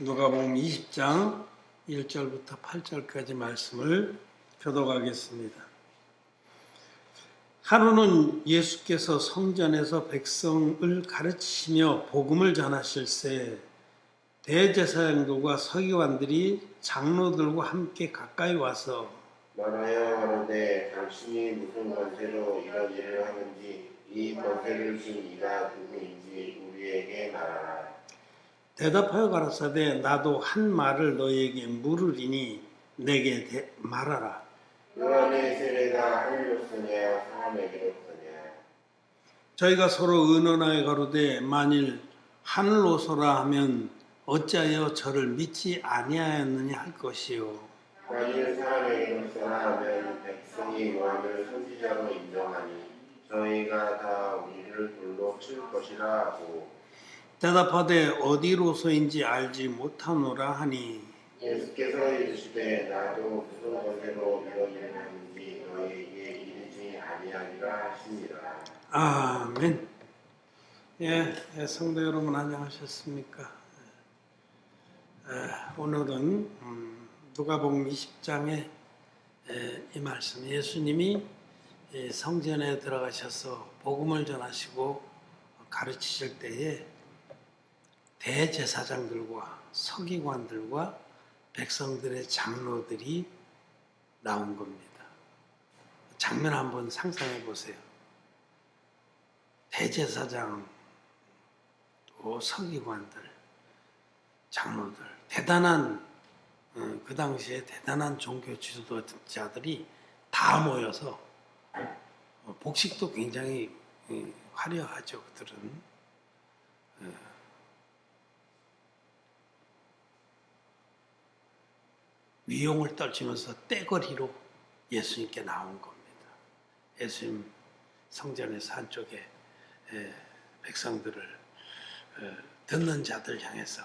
누가복음 20장 1절부터 8절까지 말씀을 교독하겠습니다. 하루는 예수께서 성전에서 백성을 가르치시며 복음을 전하실새 대제사장들과 서기관들이 장로들과 함께 가까이 와서 말하여 가로되 당신이 무슨 권세로 이런 일을 하는지 이 권세를 준 이가 누구인지 우리에게 말하라. 대답하여 가라사대 나도 한 말을 너희에게 물으리니 내게 말하라. 요한의 세례가 하늘로서냐 사람에게로서냐. 저희가 서로 의논하여 가로되 만일 하늘로서라 하면 어찌하여 저를 믿지 아니하였느냐 할 것이요. 만일 사람에게로서라 하면 백성이 요한을 선지자로 인정하니 저희가 다 우리를 돌로 칠 것이라 하고 대답하되 어디로서인지 알지 못하노라 하니 예수께서 이르시되 나도 무슨 권세로 이런 일을 하는지 너희에게 이르지 아니하리라 하시니라. 아멘. 성도 여러분 안녕하셨습니까? 오늘은 누가복음 20장의 이 말씀, 예수님이 성전에 들어가셔서 복음을 전하시고 가르치실 때에 대제사장들과 서기관들과 백성들의 장로들이 나온 겁니다. 장면 한번 상상해 보세요. 대제사장, 또 서기관들, 장로들, 대단한 그 당시에 대단한 종교 지도자들이 다 모여서 복식도 굉장히 화려하죠. 그들은 위용을 떨치면서 떼거리로 예수님께 나온 겁니다. 예수님 성전에서 한쪽에 백성들을 듣는 자들 향해서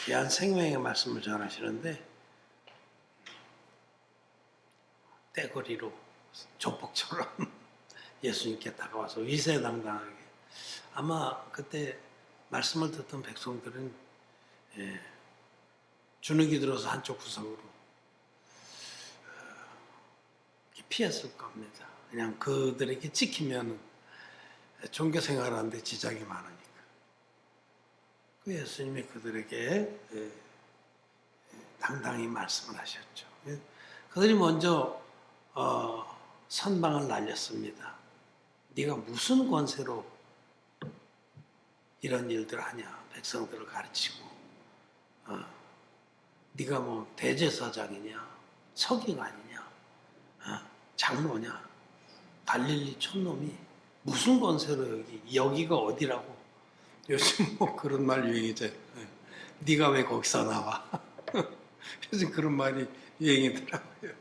귀한 생명의 말씀을 전하시는데 떼거리로 조폭처럼 예수님께 다가와서 위세당당하게, 아마 그때 말씀을 듣던 백성들은 주눅이 들어서 한쪽 구석으로 피했을 겁니다. 그냥 그들에게 찍히면 종교 생활하는데 지장이 많으니까. 그 예수님이 그들에게 당당히 말씀을 하셨죠. 그들이 먼저 선방을 날렸습니다. 네가 무슨 권세로 이런 일들을 하냐? 백성들을 가르치고 네가 뭐 대제사장이냐? 서기관이냐? 장로냐? 갈릴리 촌놈이 무슨 권세로 여기가 어디라고? 요즘 뭐 그런 말 유행이죠. 네가 왜 거기서 나와? 요즘 그런 말이 유행이더라고요.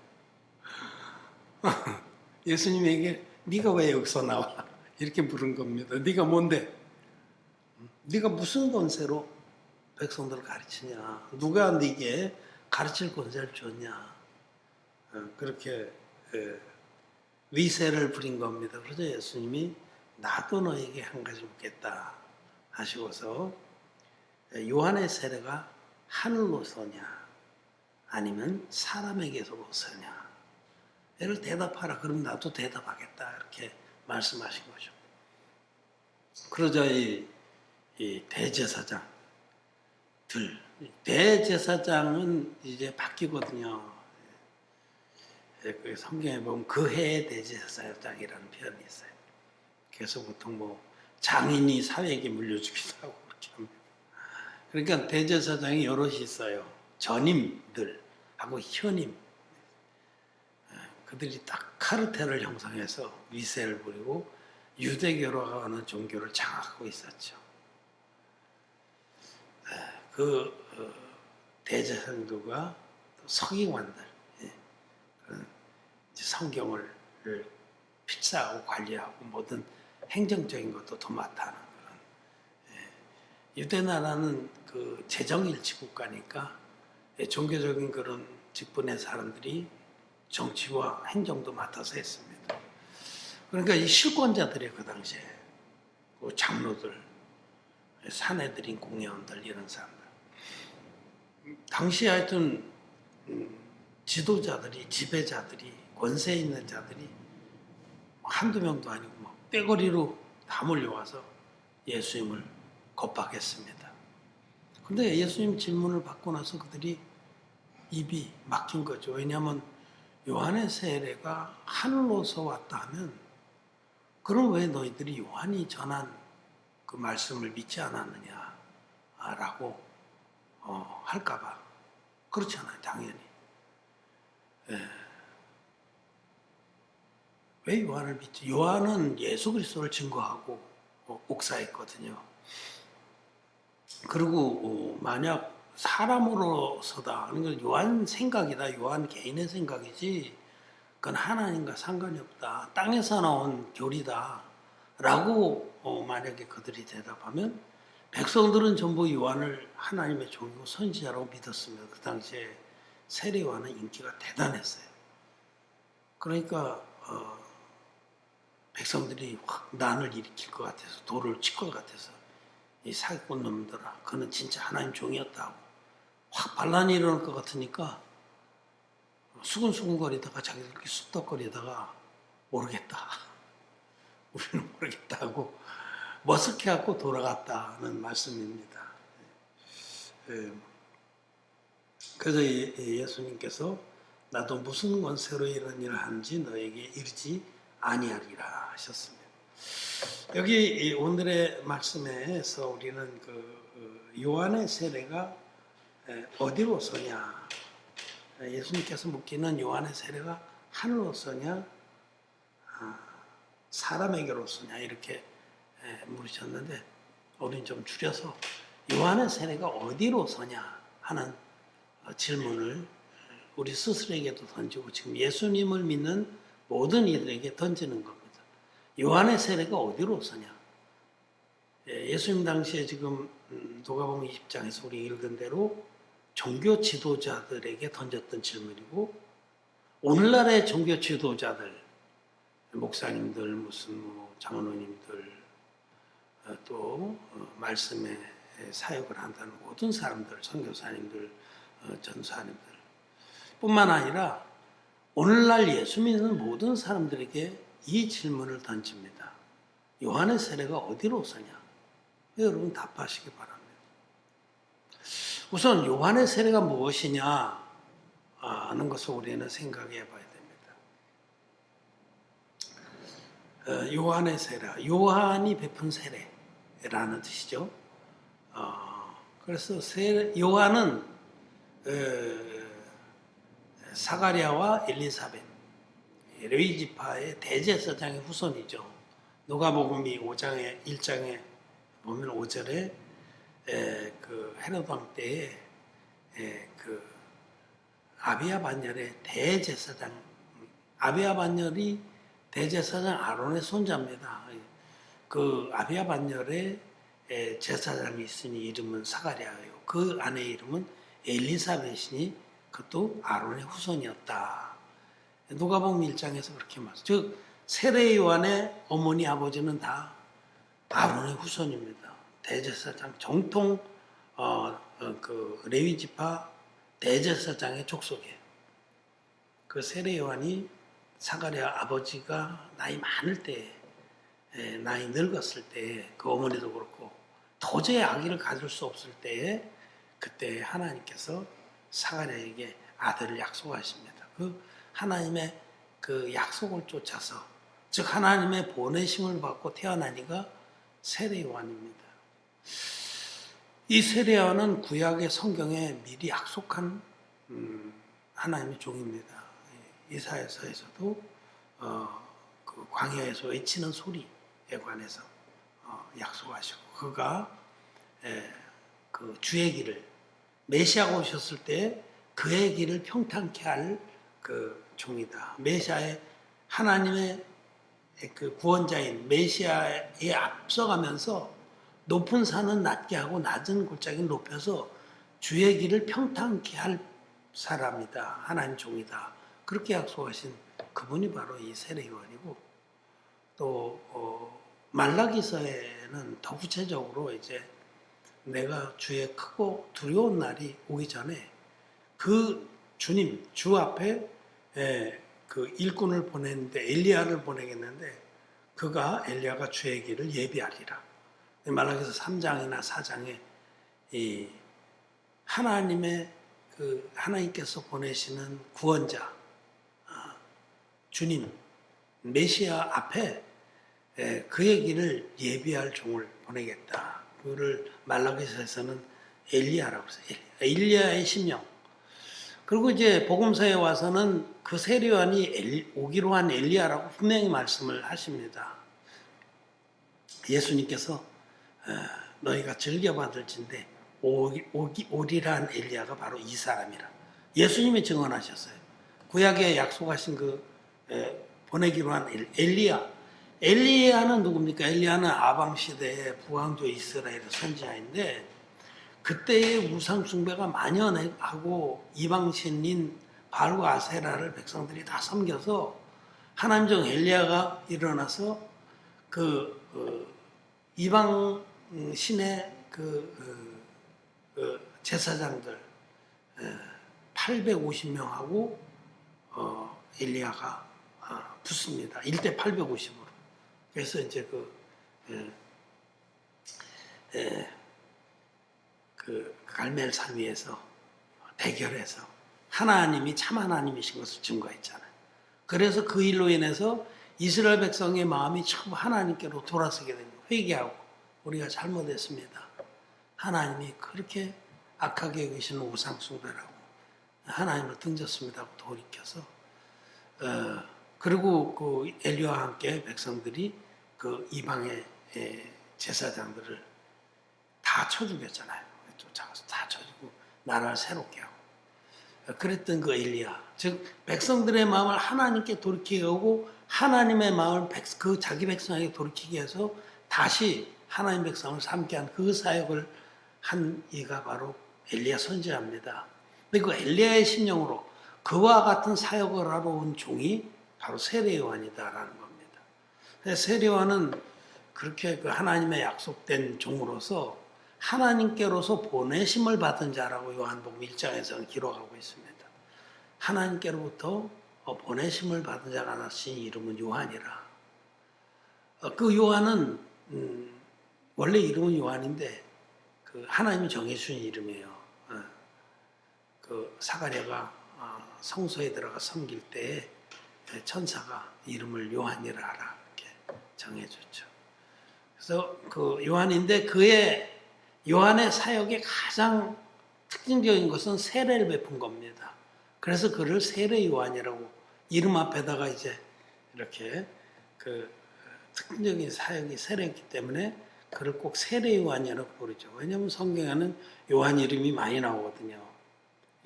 예수님에게 네가 왜 여기서 나와? 이렇게 물은 겁니다. 네가 뭔데? 네가 무슨 권세로 백성들을 가르치냐? 누가 네게 가르칠 권세를 줬냐? 그렇게 위세를 부린 겁니다. 그래서 예수님이 나도 너에게 한 가지 묻겠다 하시고서 요한의 세례가 하늘로서냐 아니면 사람에게서로서냐, 얘를 대답하라. 그럼 나도 대답하겠다. 이렇게 말씀하신 거죠. 그러자 이 대제사장들, 대제사장은 이제 바뀌거든요. 그 성경에 보면 그 해의 대제사장이라는 표현이 있어요. 그래서 보통 뭐 장인이 사회에게 물려주기도 하고 그렇게 합니다. 그러니까 대제사장이 여럿이 있어요. 전임들하고 현임. 그들이 딱 카르텔을 형성해서 위세를 부리고 유대교라고 하는 종교를 장악하고 있었죠. 그 대제사장들과 또 서기관들, 성경을 필사하고 관리하고 모든 행정적인 것도 도맡아하는 그런. 유대 나라는 그 재정일치 국가니까 종교적인 그런 직분의 사람들이 정치와 행정도 맡아서 했습니다. 그러니까 이 실권자들이 그 당시에 그 장로들, 사내들인 공회원들 이런 사람들. 당시에 하여튼 지도자들이, 지배자들이, 권세 있는 자들이 한두 명도 아니고 막 떼거리로 다 몰려와서 예수님을 겁박했습니다. 근데 예수님 질문을 받고 나서 그들이 입이 막힌 거죠. 왜냐하면 요한의 세례가 하늘로서 왔다 하면, 그럼 왜 너희들이 요한이 전한 그 말씀을 믿지 않았느냐라고 할까봐. 그렇잖아요, 당연히. 예. 왜 요한을 믿지? 요한은 예수 그리스도를 증거하고 옥사했거든요. 그리고 만약 사람으로서다, 그러니까 요한 생각이다, 요한 개인의 생각이지 그건 하나님과 상관이 없다, 땅에서 나온 교리다 라고 만약에 그들이 대답하면, 백성들은 전부 요한을 하나님의 종이고 선지자라고 믿었습니다. 그 당시에 세례 요한은 인기가 대단했어요. 그러니까 백성들이 확 난을 일으킬 것 같아서, 돌을 칠 것 같아서, 이 사기꾼 놈들아, 그는 진짜 하나님 종이었다고 확 반란이 일어날 것 같으니까 수근수근거리다가 자기들끼리 쑥덕거리다가 모르겠다, 우리는 모르겠다 하고 머쓱해갖고 돌아갔다는 말씀입니다. 그래서 예수님께서 나도 무슨 권세로 이런 일을 하는지 너에게 이르지 아니하리라 하셨습니다. 여기 오늘의 말씀에서 우리는 그 요한의 세례가 어디로서냐, 예수님께서 묻기는 요한의 세례가 하늘로서냐 사람에게로서냐 이렇게 물으셨는데, 우리는 좀 줄여서 요한의 세례가 어디로서냐 하는 질문을 우리 스스로에게도 던지고 지금 예수님을 믿는 모든 이들에게 던지는 겁니다. 요한의 세례가 어디로서냐? 예수님 당시에 지금 누가복음 20장에서 우리 읽은 대로 종교 지도자들에게 던졌던 질문이고, 오늘날의 종교 지도자들, 목사님들, 무슨 장로님들, 또 말씀에 사역을 한다는 모든 사람들, 선교사님들, 전사님들 뿐만 아니라 오늘날 예수 믿는 모든 사람들에게 이 질문을 던집니다. 요한의 세례가 어디로서냐? 여러분 답하시기 바랍니다. 우선 요한의 세례가 무엇이냐 하는 것을 우리는 생각해 봐야 됩니다. 요한의 세례, 요한이 베푼 세례라는 뜻이죠. 그래서 요한은 사가랴와 엘리사벳, 레위 지파의 대제사장의 후손이죠. 누가복음이 5장에 1장에 보면 5절에 그 헤롯 왕 때에 그 아비야 반열의 대제사장, 아비야 반열이 대제사장 아론의 손자입니다. 그 아비야 반열의 제사장이 있으니 이름은 사가랴예요. 그 아내의 이름은 엘리사벳이니 그것도 아론의 후손이었다. 누가복음 1장에서 그렇게 말씀. 즉 세례 요한의 어머니 아버지는 다 아론의 후손입니다. 대제사장 정통 그 레위 지파 대제사장의 족속이에요. 그 세례 요한이 사가랴 아버지가 나이 많을 때, 나이 늙었을 때, 그 어머니도 그렇고 도저히 아기를 가질 수 없을 때에 그때 하나님께서 사가랴에게 아들을 약속하십니다. 그 하나님의 그 약속을 쫓아서, 즉 하나님의 보내심을 받고 태어나니가 세례 요한입니다. 이 세례 요한은 구약의 성경에 미리 약속한 하나님의 종입니다. 이사야서에서도 그 광야에서 외치는 소리에 관해서 약속하시고, 그가 그 주의 길을, 메시아가 오셨을 때 그의 길을 평탄케 할 그 종이다. 메시아의 하나님의 그 구원자인 메시아에 앞서가면서 높은 산은 낮게 하고 낮은 골짜기는 높여서 주의 길을 평탄케 할 사람이다. 하나님 종이다. 그렇게 약속하신 그분이 바로 이 세례 요한이고, 또 말라기서에는 더 구체적으로 이제 내가 주의 크고 두려운 날이 오기 전에 그 주님, 주 앞에 그 일꾼을 보냈는데 엘리야를 보내겠는데 그가 엘리야가 주의 길을 예비하리라. 말라기서 3장이나 4장에 이 하나님의 그 하나님께서 보내시는 구원자 주님 메시아 앞에 그의 길을 예비할 종을 보내겠다. 그를 말라기서에서는 엘리야라고 했어요. 엘리야의 심령. 그리고 이제 복음서에 와서는 그 세례요한이 오기로 한 엘리야라고 분명히 말씀을 하십니다. 예수님께서 너희가 즐겨받을진데 오리라 한 엘리야가 바로 이 사람이라. 예수님이 증언하셨어요. 구약에 약속하신 그 보내기로 한 엘리야. 엘리야는 누굽니까? 엘리야는 아방 시대의 부왕조 이스라엘 선지자인데 그때의 우상 숭배가 만연하고 이방신인 바알과 아세라를 백성들이 다 섬겨서 하나님 종 엘리야가 일어나서 이방 신의 제사장들 850명하고 엘리야가 붙습니다. 1대 850으로. 그래서 이제 그 갈멜산 위에서 대결해서 하나님이 참 하나님이신 것을 증거했잖아요. 그래서 그 일로 인해서 이스라엘 백성의 마음이 처음 하나님께로 돌아서게 됩니다. 회개하고 우리가 잘못했습니다. 하나님이 그렇게 악하게 계시는 우상 숭배라고 하나님을 등졌습니다 하고 돌이켜서 그리고 그 엘리야와 함께 백성들이 그 이방의 제사장들을 다 쳐 죽였잖아요. 쫓아가서 다 쳐주고 나라를 새롭게 하고 그랬던 그 엘리야, 즉 백성들의 마음을 하나님께 돌이키게 하고 하나님의 마음을 그 자기 백성에게 돌이키게 해서 다시 하나님 백성을 삼게 한 그 사역을 한 이가 바로 엘리야 선지자입니다. 근데 그 엘리야의 심령으로 그와 같은 사역을 하러 온 종이 바로 세례 요한이다라는 겁니다. 세례 요한은 그렇게 그 하나님의 약속된 종으로서 하나님께로서 보내심을 받은 자라고 요한복음 1장에서는 기록하고 있습니다. 하나님께로부터 보내심을 받은 자가 하나씩 이름은 요한이라. 그 요한은 원래 이름은 요한인데 그 하나님이 정해주신 이름이에요. 그 사가랴가 성소에 들어가 섬길 때에 천사가 이름을 요한이라 하라 이렇게 정해줬죠. 그래서 그 요한인데 요한의 사역의 가장 특징적인 것은 세례를 베푼 겁니다. 그래서 그를 세례 요한이라고 이름 앞에다가 이제 이렇게 그 특징적인 사역이 세례였기 때문에 그를 꼭 세례 요한이라고 부르죠. 왜냐하면 성경에는 요한 이름이 많이 나오거든요.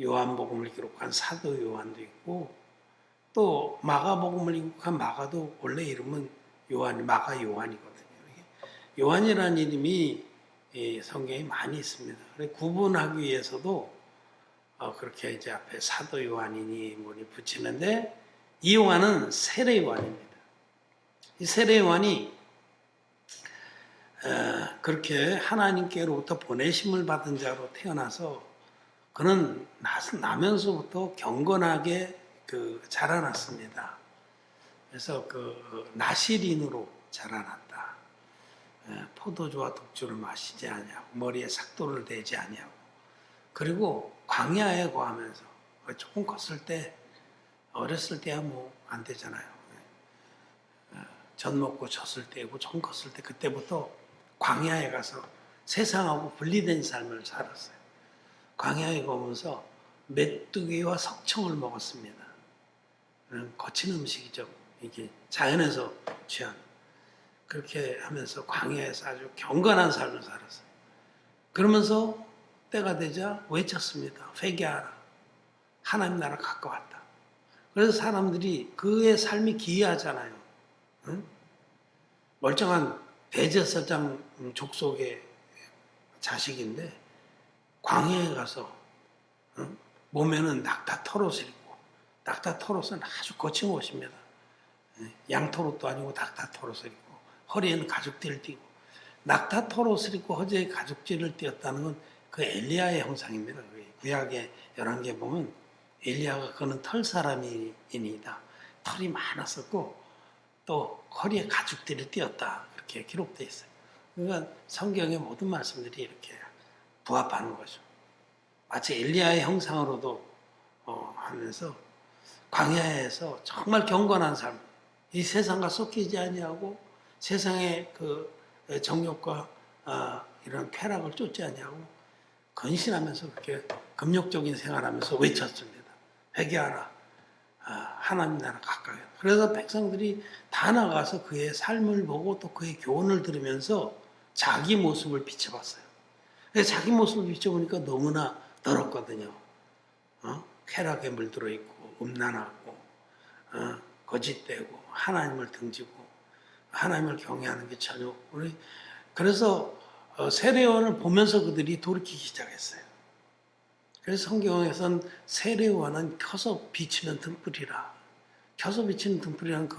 요한복음을 기록한 사도 요한도 있고 또 마가복음을 기록한 마가도 원래 이름은 마가 요한이거든요. 요한이라는 이름이 성경에 많이 있습니다. 구분하기 위해서도 그렇게 이제 앞에 사도 요한이니 뭐니 붙이는데 이 요한은 세례 요한입니다. 이 세례 요한이 그렇게 하나님께로부터 보내심을 받은 자로 태어나서 그는 나면서부터 경건하게 자라났습니다. 그래서 나시린으로 자라났다. 포도주와 독주를 마시지 아니하고 머리에 삭도를 대지 아니하고 그리고 광야에 거하면서 조금 컸을 때 어렸을 때야 뭐 안 되잖아요. 젖 먹고 젖을 때고 조금 컸을 때 그때부터 광야에 가서 세상하고 분리된 삶을 살았어요. 광야에 거면서 메뚜기와 석청을 먹었습니다. 거친 음식이죠. 이게 자연에서 취한. 그렇게 하면서 광야에서 아주 경건한 삶을 살았어요. 그러면서 때가 되자 외쳤습니다. 회개하라. 하나님 나라 가까웠다. 그래서 사람들이 그의 삶이 기이하잖아요. 응? 멀쩡한 대제사장 족속의 자식인데 광야에 가서 몸에는 낙타 털옷을 입고 낙타 털옷은 아주 거친 옷입니다. 양털옷도 아니고 낙타 털옷을 입고 허리에는 가죽띠를 띠고 낙타 털옷을 입고 허리에 가죽띠를 띠었다는 건 그 엘리야의 형상입니다. 구약의 열왕기에 보면 엘리야가 그는 털 사람이니이다. 털이 많았었고 또 허리에 가죽들이 띄었다. 그렇게 기록되어 있어요. 그러니까 성경의 모든 말씀들이 이렇게 부합하는 거죠. 마치 엘리야의 형상으로도 하면서 광야에서 정말 경건한 삶, 이 세상과 섞이지 아니하고 세상의 그 정욕과 이런 쾌락을 쫓지 아니하고 건신하면서 그렇게 금욕적인 생활하면서 외쳤습니다. 회개하라. 하나님 나라 가까이. 그래서 백성들이 다 나가서 그의 삶을 보고 또 그의 교훈을 들으면서 자기 모습을 비춰봤어요. 그래서 자기 모습을 비춰보니까 너무나 더럽거든요. 쾌락에 물들어 있고 음란하고 거짓되고 하나님을 등지고 하나님을 경외하는 게 전혀 그래서 세례요한을 보면서 그들이 돌이키기 시작했어요. 그래서 성경에서는 세례요한은 켜서 비치는 등불이라. 켜서 비치는 등불이란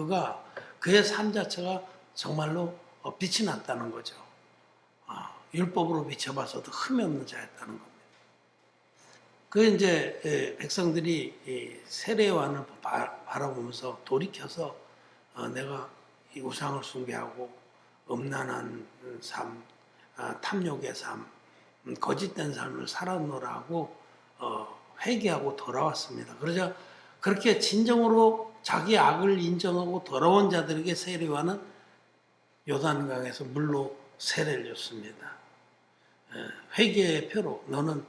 그의 삶 자체가 정말로 빛이 났다는 거죠. 율법으로 비춰봐서도 흠이 없는 자였다는 겁니다. 그 이제 백성들이 세례요한을 바라보면서 돌이켜서 내가 이 우상을 숭배하고 음란한 삶, 탐욕의 삶, 거짓된 삶을 살았노라고 회개하고 돌아왔습니다. 그러자 그렇게 진정으로 자기 악을 인정하고 돌아온 자들에게 세례요한은 요단강에서 물로 세례를 줬습니다. 회개의 표로 너는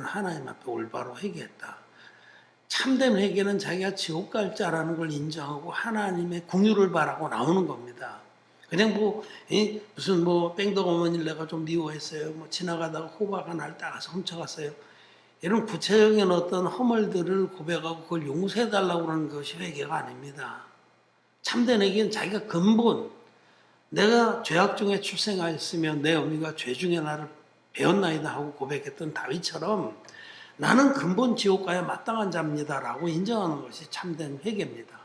하나님 앞에 올바로 회개했다. 참된 회개는 자기가 지옥 갈 자라는 걸 인정하고 하나님의 긍휼을 바라고 나오는 겁니다. 그냥 무슨 뺑덕 어머니를 내가 좀 미워했어요. 지나가다가 호박 하나를 따가서 훔쳐갔어요. 이런 구체적인 어떤 허물들을 고백하고 그걸 용서해달라고 하는 것이 회개가 아닙니다. 참된 회개는 자기가 근본, 내가 죄악 중에 출생하였으며 내 어미가 죄 중에 나를 배웠나이다 하고 고백했던 다윗처럼 나는 근본 지옥가에 마땅한 자입니다라고 인정하는 것이 참된 회개입니다.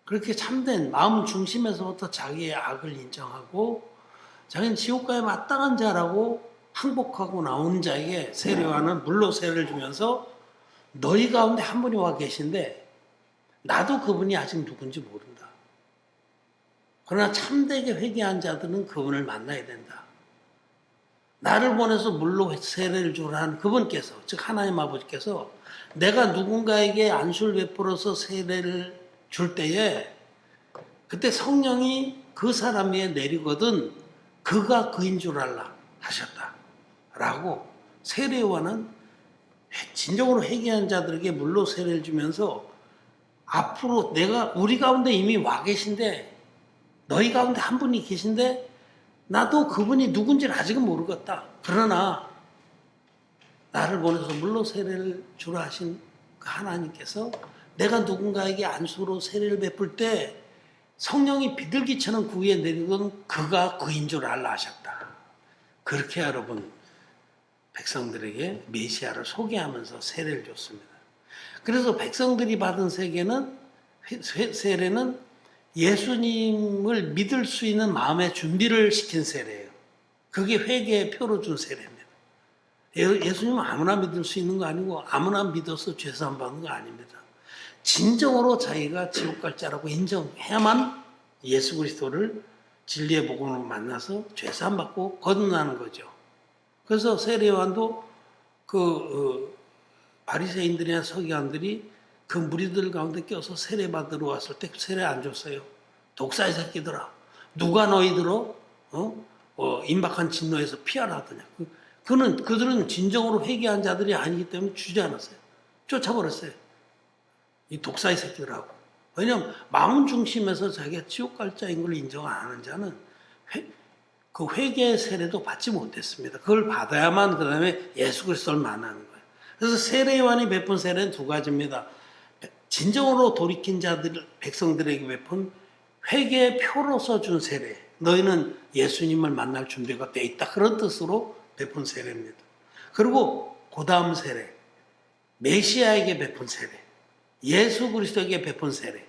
그렇게 참된 마음 중심에서부터 자기의 악을 인정하고 자기는 지옥가에 마땅한 자라고 항복하고 나온 자에게 세례요한은 물로 세례를 주면서 너희 가운데 한 분이 와 계신데 나도 그분이 아직 누군지 모른다. 그러나 참되게 회개한 자들은 그분을 만나야 된다. 나를 보내서 물로 세례를 주라는 그분께서, 즉 하나님 아버지께서 내가 누군가에게 안수를 베풀어서 세례를 줄 때에 그때 성령이 그 사람 위에 내리거든 그가 그인 줄 알라 하셨다. 라고 세례요한은 진정으로 회개한 자들에게 물로 세례를 주면서 앞으로 우리 가운데 이미 와 계신데 너희 가운데 한 분이 계신데 나도 그분이 누군지를 아직은 모르겠다. 그러나 나를 보내서 물로 세례를 주라 하신 그 하나님께서 내가 누군가에게 안수로 세례를 베풀 때 성령이 비둘기처럼 그 위에 내리던 그가 그인 줄 알라 하셨다. 그렇게 여러분 백성들에게 메시아를 소개하면서 세례를 줬습니다. 그래서 백성들이 받은 세례는 예수님을 믿을 수 있는 마음의 준비를 시킨 세례예요. 그게 회개의 표로 준 세례입니다. 예수님은 아무나 믿을 수 있는 거 아니고 아무나 믿어서 죄사함 받는 거 아닙니다. 진정으로 자기가 지옥 갈 자라고 인정해야만 예수 그리스도를 진리의 복음으로 만나서 죄사함 받고 거듭나는 거죠. 그래서 세례요한도 바리새인들이나 서기관들이 그 무리들 가운데 껴서 세례 받으러 왔을 때 세례 안 줬어요. 독사의 새끼들아, 누가 너희들어 임박한 진노에서 피하라 하더냐. 그들은 진정으로 회개한 자들이 아니기 때문에 주지 않았어요. 쫓아버렸어요. 이 독사의 새끼들하고. 왜냐하면 마음 중심에서 자기가 지옥 갈 자인 걸 인정 안 하는 자는 그 회개의 세례도 받지 못했습니다. 그걸 받아야만 그 다음에 예수 그리스도를 만나는 거예요. 그래서 세례요한이 베푼 세례는 두 가지입니다. 진정으로 돌이킨 자들, 백성들에게 베푼 회개의 표로서 준 세례. 너희는 예수님을 만날 준비가 돼 있다. 그런 뜻으로 베푼 세례입니다. 그리고 그 다음 세례. 메시아에게 베푼 세례. 예수 그리스도에게 베푼 세례.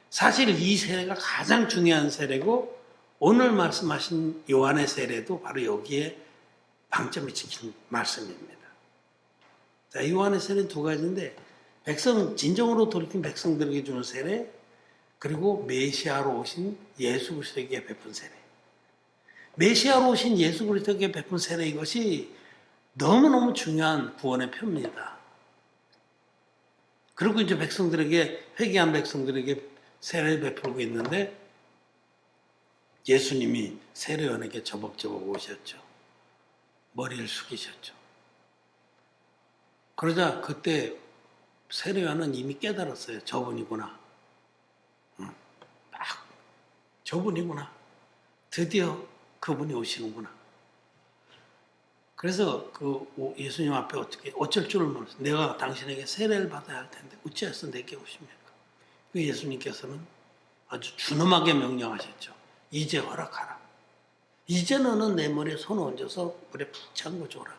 사실 이 세례가 가장 중요한 세례고 오늘 말씀하신 요한의 세례도 바로 여기에 방점을 지킨 말씀입니다. 자, 요한의 세례는 두 가지인데 백성 진정으로 돌이킨 백성들에게 주는 세례, 그리고 메시아로 오신 예수 그리스도에게 베푼 세례. 메시아로 오신 예수 그리스도에게 베푼 세례, 이것이 너무너무 중요한 구원의 표입니다. 그리고 이제 백성들에게, 회개한 백성들에게 세례를 베풀고 있는데 예수님이 세례요한에게 저벅저벅 오셨죠. 머리를 숙이셨죠. 그러자 그때 세례요한은 이미 깨달았어요. 저분이구나. 막 저분이구나. 드디어 그분이 오시는구나. 그래서 그 예수님 앞에 어쩔 줄을 몰랐어요. 내가 당신에게 세례를 받아야 할 텐데 어찌해서 내게 오십니까? 그 예수님께서는 아주 준엄하게 명령하셨죠. 이제 허락하라. 이제 너는 내 머리에 손을 얹어서 물에 푹 잠궈 줘라.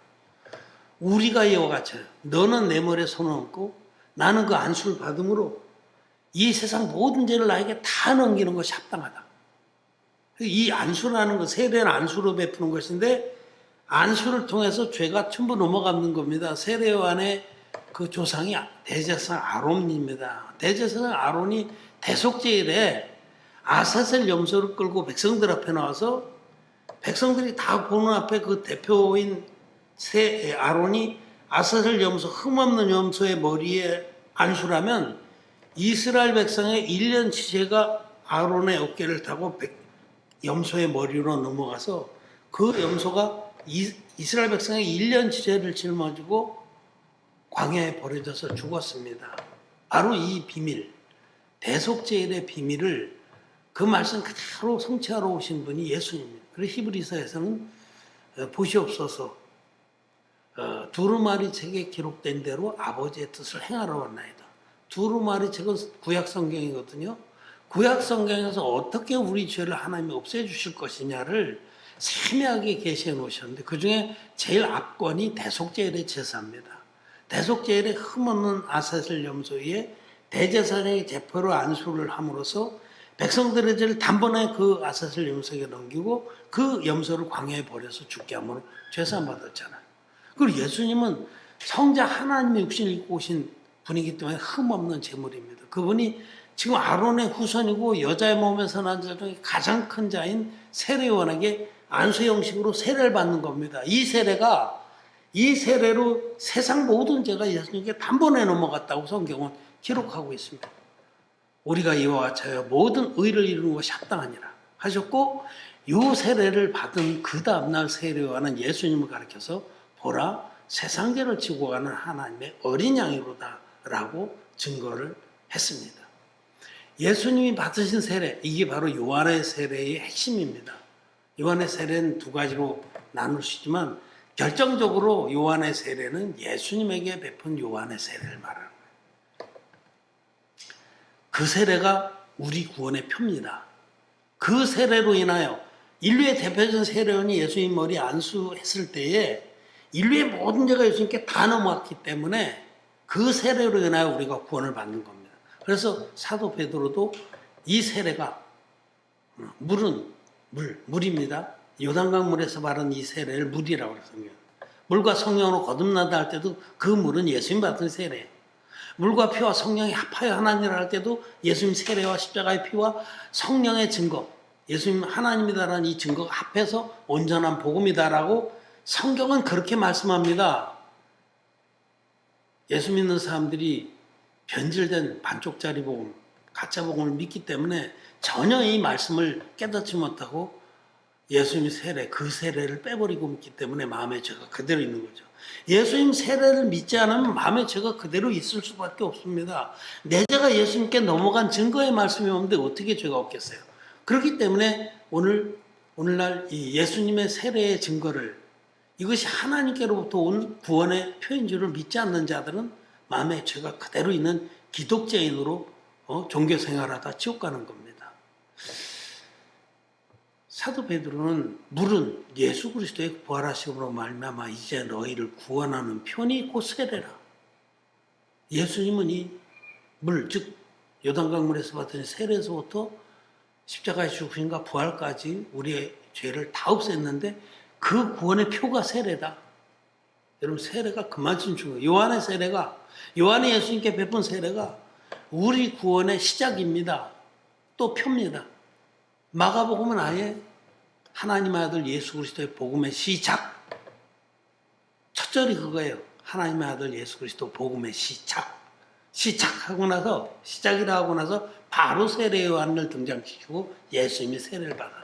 우리가 이와 같아요. 너는 내 머리에 손을 얹고 나는 그 안수를 받음으로 이 세상 모든 죄를 나에게 다 넘기는 것이 합당하다. 이 안수라는 것, 세례는 안수로 베푸는 것인데 안수를 통해서 죄가 전부 넘어가는 겁니다. 세례요한의 그 조상이 대제사장 아론입니다. 대제사장 아론이 대속죄일에 아사셀 염소를 끌고 백성들 앞에 나와서 백성들이 다 보는 앞에 그 대표인 아론이 아사셀 염소, 흠없는 염소의 머리에 안수를 하면 이스라엘 백성의 1년치 죄가 아론의 어깨를 타고 염소의 머리로 넘어가서 그 염소가 이스라엘 백성의 1년치 죄를 짊어지고 광야에 버려져서 죽었습니다. 바로 이 비밀, 대속죄일의 비밀을 그 말씀 그대로 성취하러 오신 분이 예수님입니다. 그래서 히브리서에서는 보시옵소서 두루마리 책에 기록된 대로 아버지의 뜻을 행하러 왔나이다. 두루마리 책은 구약 성경이거든요. 구약 성경에서 어떻게 우리 죄를 하나님이 없애주실 것이냐를 세밀하게 계시해 놓으셨는데 그 중에 제일 압권이 대속죄일의 제사입니다. 대속죄일에 흠없는 아사셀 염소 위에 대제사장의 제표로 안수를 함으로써 백성들의 죄를 단번에 그 아사셀 염소에게 넘기고 그 염소를 광야에 버려서 죽게 함으로 죄사함 받았잖아요. 그리고 예수님은 성자 하나님의 육신을 입고 오신 분이기 때문에 흠없는 제물입니다. 그분이 지금 아론의 후손이고 여자의 몸에서 난 자 중에 가장 큰 자인 세례요한에게 안수 형식으로 세례를 받는 겁니다. 이 세례로 세상 모든 죄가 예수님께 단번에 넘어갔다고 성경은 기록하고 있습니다. 우리가 이와 같이요 모든 의를 이루는 것이 합당하니라 하셨고, 이 세례를 받은 그 다음날 세례요한은 예수님을 가리켜서 보라 세상 죄를 지고 가는 하나님의 어린 양이로다 라고 증거를 했습니다. 예수님이 받으신 세례, 이게 바로 요한의 세례의 핵심입니다. 요한의 세례는 두 가지로 나눌 수 있지만 결정적으로 요한의 세례는 예수님에게 베푼 요한의 세례를 말하는 거예요. 그 세례가 우리 구원의 표입니다. 그 세례로 인하여 인류의 대표적인 세례원이 예수님 머리에 안수했을 때에 인류의 모든 죄가 예수님께 다 넘어갔기 때문에 그 세례로 인하여 우리가 구원을 받는 겁니다. 그래서 사도 베드로도 이 세례가 물입니다. 요단강 물에서 바른 이 세례를 물이라고 그랬습니다. 물과 성령으로 거듭나다 할 때도 그 물은 예수님 받은 세례예요. 물과 피와 성령이 합하여 하나님이라 할 때도 예수님 세례와 십자가의 피와 성령의 증거, 예수님 하나님이다라는 이 증거가 합해서 온전한 복음이다라고 성경은 그렇게 말씀합니다. 예수 믿는 사람들이 변질된 반쪽짜리 복음, 가짜 복음을 믿기 때문에 전혀 이 말씀을 깨닫지 못하고 예수님 세례, 그 세례를 빼버리고 믿기 때문에 마음의 죄가 그대로 있는 거죠. 예수님 세례를 믿지 않으면 마음의 죄가 그대로 있을 수밖에 없습니다. 내 죄가 예수님께 넘어간 증거의 말씀이 없는데 어떻게 죄가 없겠어요? 그렇기 때문에 오늘날 이 예수님의 세례의 증거를, 이것이 하나님께로부터 온 구원의 표인 줄을 믿지 않는 자들은 마음의 죄가 그대로 있는 기독자인으로 종교 생활하다 지옥 가는 겁니다. 사도 베드로는 물은 예수 그리스도의 부활하심으로 말미암아 이제 너희를 구원하는 편이 곧 세례라. 예수님은 이 물, 즉 요단강물에서 받은 세례에서부터 십자가의 죽으심과 부활까지 우리의 죄를 다 없앴는데 그 구원의 표가 세례다. 여러분 세례가 그만큼 중요해요. 요한의 세례가 요한이 예수님께 베푼 세례가 우리 구원의 시작입니다. 또 표입니다. 마가복음은 아예 하나님의 아들 예수 그리스도의 복음의 시작. 첫 절이 그거예요. 하나님의 아들 예수 그리스도 복음의 시작. 시작하고 나서 시작이라 하고 나서 바로 세례 요한을 등장시키고 예수님이 세례를 받았다.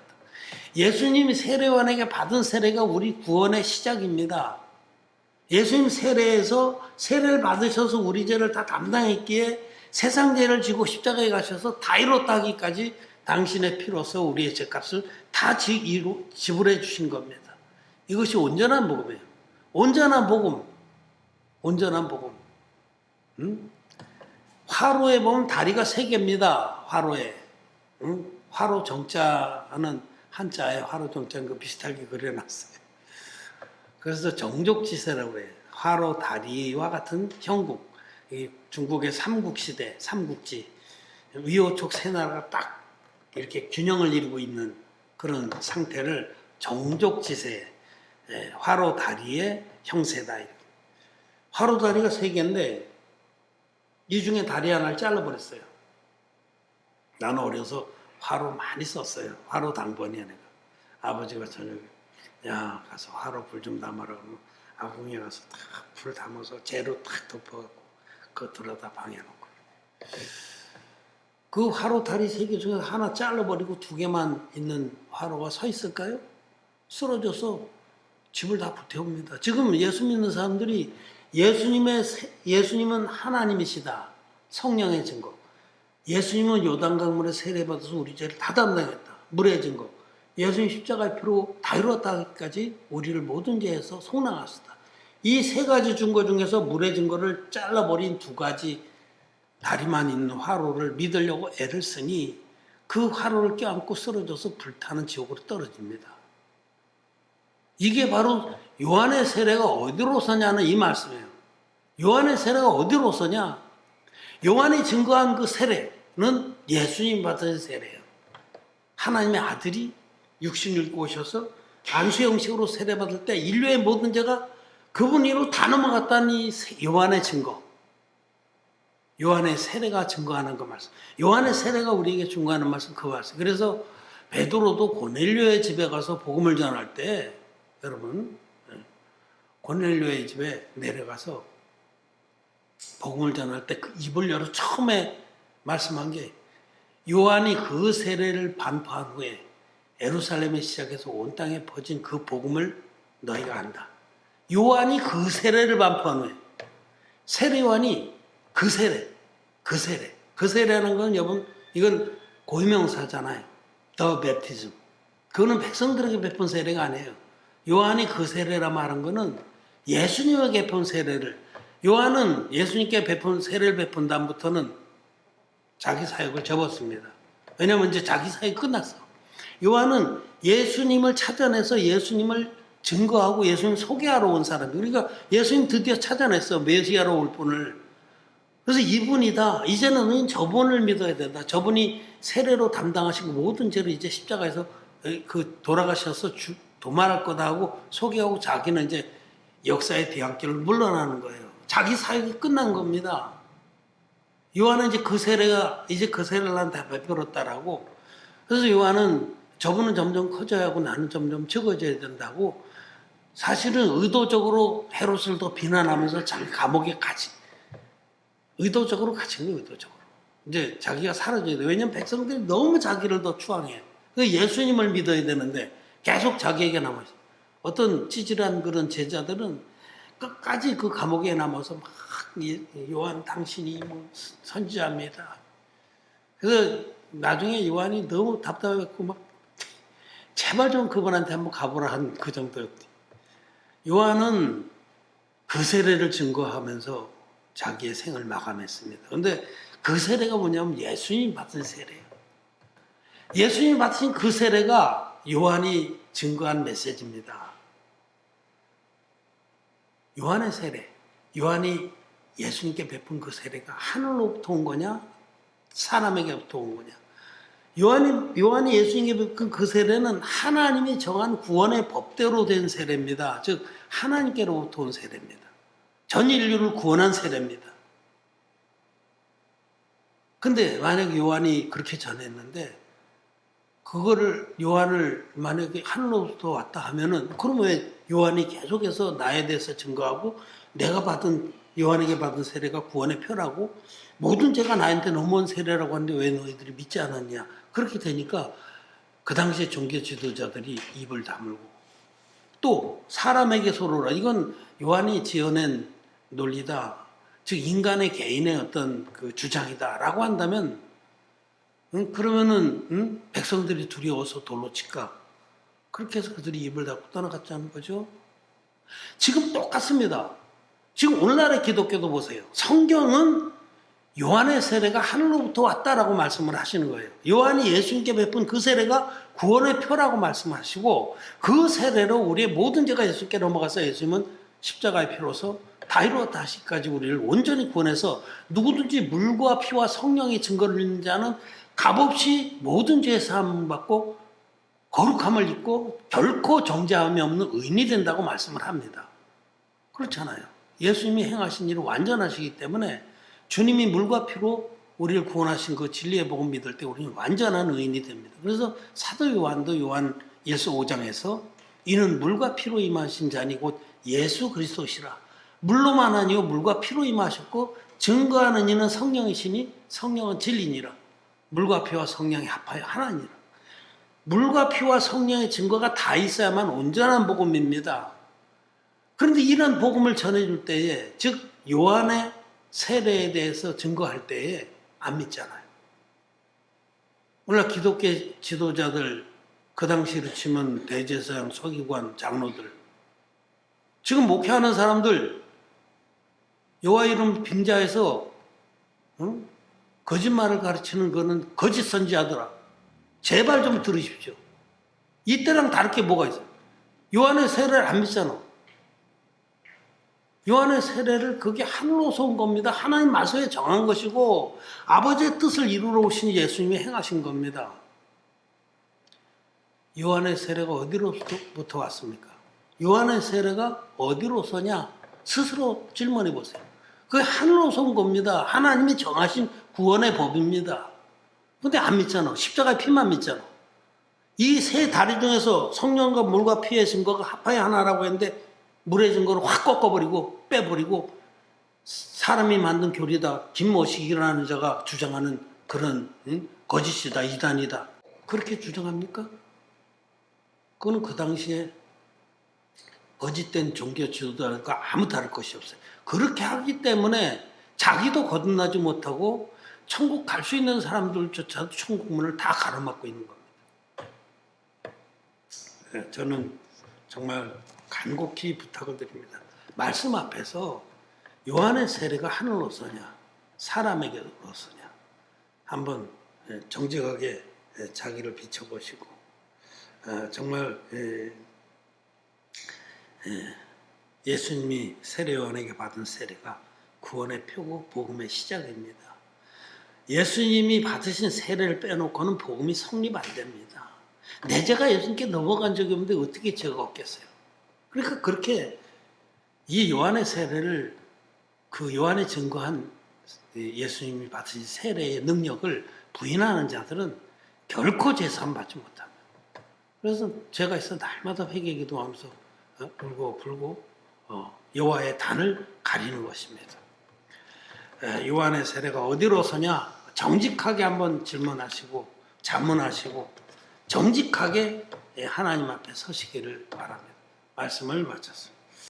예수님이 세례 요한에게 받은 세례가 우리 구원의 시작입니다. 예수님 세례에서 세례를 받으셔서 우리 죄를 다 담당했기에 세상 죄를 지고 십자가에 가셔서 다 이뤘다 하기까지 당신의 피로서 우리의 죄값을 다 지불해 주신 겁니다. 이것이 온전한 복음이에요. 온전한 복음. 온전한 복음. 화로에 보면 다리가 3개입니다. 화로에. 화로 정자는 한자에 화로 정자는 그 비슷하게 그려놨어요. 그래서 정족지세라고 해요. 화로 다리와 같은 형국. 중국의 삼국시대, 삼국지. 위호촉 세 나라가 딱 이렇게 균형을 이루고 있는 그런 상태를 정족지세, 화로 다리의 형세다. 화로 다리가 3개인데 이 중에 다리 하나를 잘라버렸어요. 나는 어려서 화로 많이 썼어요. 화로 당번이야 내가. 아버지가 저녁에 야 가서 화로 불 좀 담아라 그러면 아궁이에 가서 딱 불 담아서 재로 탁 덮어갖고 그거 들어다 방에 놓고 그 화로 다리 3개 중에 하나 잘라버리고 2개만 있는 화로가 서 있을까요? 쓰러져서 집을 다 불태웁니다. 지금 예수 믿는 사람들이 예수님은 하나님이시다. 성령의 증거. 예수님은 요단강물에 세례받아서 우리 죄를 다 담당했다. 물의 증거. 예수님 십자가의 피로 다 이뤘다기까지 우리를 모든 죄에서 속량하셨다. 이 3가지 증거 중에서 물의 증거를 잘라버린 2가지 다리만 있는 화로를 믿으려고 애를 쓰니 그 화로를 껴안고 쓰러져서 불타는 지옥으로 떨어집니다. 이게 바로 요한의 세례가 어디로 서냐는 이 말씀이에요. 요한의 세례가 어디로 서냐? 요한이 증거한 그 세례는 예수님 받은 세례예요. 하나님의 아들이 육신을 입고 오셔서 안수 형식으로 세례받을 때 인류의 모든 죄가 그분 위로 다 넘어갔다는 이 요한의 증거. 요한의 세례가 증거하는 그 말씀. 요한의 세례가 우리에게 증거하는 말씀 그 말씀. 그래서 베드로도 고넬료의 집에 가서 복음을 전할 때 여러분 고넬료의 집에 내려가서 복음을 전할 때 그 입을 열어 처음에 말씀한 게 요한이 그 세례를 반포한 후에 예루살렘에 시작해서 온 땅에 퍼진 그 복음을 너희가 안다. 요한이 그 세례를 반포한 후에 세례 요한이 그 세례라는 건 여러분 이건 고유명사잖아요. The baptism. 그거는 백성들에게 베푼 세례가 아니에요. 요한이 그 세례라 말한 거는 예수님에게 베푼 세례를 요한은 예수님께 베푼 세례를 베푼 다음부터는 자기 사역을 접었습니다. 왜냐하면 이제 자기 사역이 끝났어. 요한은 예수님을 찾아내서 예수님을 증거하고 예수님 소개하러 온 사람이에요. 그러니까 예수님 드디어 찾아냈어. 메시아로 올 분을. 그래서 이분이다. 이제는 저분을 믿어야 된다. 저분이 세례로 담당하시고 모든 죄를 이제 십자가에서 그 돌아가셔서 도말할 거다 하고 소개하고 자기는 이제 역사의 뒤안길을 물러나는 거예요. 자기 사역이 끝난 겁니다. 요한은 이제 그 세례를 난 다 베풀었다라고. 그래서 요한은 저분은 점점 커져야 하고 나는 점점 적어져야 된다고 사실은 의도적으로 헤롯을 더 비난하면서 자기 감옥에 의도적으로 갇힌 거예요. 의도적으로. 이제 자기가 사라져야 돼. 왜냐면 백성들이 너무 자기를 더 추앙해요. 예수님을 믿어야 되는데 계속 자기에게 남아있어요. 어떤 찌질한 그런 제자들은 끝까지 그 감옥에 남아서 막 요한 당신이 뭐 선지자입니다. 그래서 나중에 요한이 너무 답답해갖고 막 제발 좀 그분한테 한번 가보라 한 그 정도였대. 요한은 그 세례를 증거하면서 자기의 생을 마감했습니다. 그런데 그 세례가 뭐냐면 예수님 받은 세례예요. 예수님 받으신 그 세례가 요한이 증거한 메시지입니다. 요한의 세례, 요한이 예수님께 베푼 그 세례가 하늘로부터 온 거냐? 사람에게부터 온 거냐? 요한이 예수님께 베푼 그 세례는 하나님이 정한 구원의 법대로 된 세례입니다. 즉 하나님께로부터 온 세례입니다. 전 인류를 구원한 세례입니다. 근데 만약에 요한이 그렇게 전했는데 그거를 요한을 만약에 하늘로부터 왔다 하면은 그럼 왜 요한이 계속해서 나에 대해서 증거하고 내가 받은 요한에게 받은 세례가 구원의 표라고 모든 죄가 나한테 넘어온 세례라고 하는데 왜 너희들이 믿지 않았냐. 그렇게 되니까 그 당시에 종교 지도자들이 입을 다물고 또 사람에게 서로라. 이건 요한이 지어낸 논리다. 즉 인간의 개인의 어떤 그 주장이다라고 한다면 그러면은 백성들이 두려워서 돌로 칠까? 그렇게 해서 그들이 입을 닫고 떠나갔다는 거죠. 지금 똑같습니다. 지금 오늘날의 기독교도 보세요. 성경은 요한의 세례가 하늘로부터 왔다라고 말씀을 하시는 거예요. 요한이 예수님께 베푼 그 세례가 구원의 표라고 말씀하시고 그 세례로 우리의 모든 죄가 예수님께 넘어가서 예수님은 십자가의 피로서 다 이루었다 하시기까지 우리를 온전히 구원해서 누구든지 물과 피와 성령의 증거를 있는 자는 값없이 모든 죄 사함을 받고 거룩함을 입고 결코 정죄함이 없는 의인이 된다고 말씀을 합니다. 그렇잖아요. 예수님이 행하신 일은 완전하시기 때문에 주님이 물과 피로 우리를 구원하신 그 진리의 복음 믿을 때 우리는 완전한 의인이 됩니다. 그래서 사도 요한도 요한 1서 5장에서 이는 물과 피로 임하신 자니 곧 예수 그리스도시라. 물로만 아니요 물과 피로 임하셨고 증거하는 이는 성령이시니 성령은 진리니라. 물과 피와 성령이 합하여 하나니라. 물과 피와 성령의 증거가 다 있어야만 온전한 복음입니다. 그런데 이런 복음을 전해줄 때에 즉 요한의 세례에 대해서 증거할 때에 안 믿잖아요. 오늘 기독교 지도자들 그 당시로 치면 대제사장, 서기관, 장로들 지금 목회하는 사람들 여호와 이름 빙자해서 거짓말을 가르치는 거는 거짓 선지자더라. 제발 좀 들으십시오. 이때랑 다르게 뭐가 있어요? 요한의 세례를 안 믿잖아. 요한의 세례를 그게 하늘로서 온 겁니다. 하나님 말씀에 정한 것이고 아버지의 뜻을 이루러 오신 예수님이 행하신 겁니다. 요한의 세례가 어디로부터 왔습니까? 요한의 세례가 어디로서냐? 스스로 질문해 보세요. 그게 하늘로서 온 겁니다. 하나님이 정하신 구원의 법입니다. 근데 안 믿잖아. 십자가의 피만 믿잖아. 이 세 다리 중에서 성령과 물과 피의 증거가 합하여 하나라고 했는데 물의 증거를 확 꺾어버리고 빼버리고 사람이 만든 교리다. 김모식이라는 자가 주장하는 그런 거짓이다. 이단이다. 그렇게 주장합니까? 그거는 그 당시에 거짓된 종교 지도자들과 아무 다를 것이 없어요. 그렇게 하기 때문에 자기도 거듭나지 못하고 천국 갈 수 있는 사람들조차도 천국 문을 다 가로막고 있는 겁니다. 저는 정말 간곡히 부탁을 드립니다. 말씀 앞에서 요한의 세례가 하늘로서냐 사람에게로서냐 한번 정직하게 자기를 비춰보시고 정말 예수님이 세례 요한에게 받은 세례가 구원의 표고 복음의 시작입니다. 예수님이 받으신 세례를 빼놓고는 복음이 성립 안 됩니다. 내 죄가 예수님께 넘어간 적이 없는데 어떻게 죄가 없겠어요? 그러니까 그렇게 이 요한의 세례를 그 요한이 증거한 예수님이 받으신 세례의 능력을 부인하는 자들은 결코 제사함 받지 못합니다. 그래서 제가 있어 날마다 회개 기도하면서 울고 불고 여호와의 단을 가리는 것입니다. 요한의 세례가 어디로서냐 정직하게 한번 질문하시고 자문하시고 정직하게 하나님 앞에 서시기를 바랍니다. 말씀을 마쳤습니다.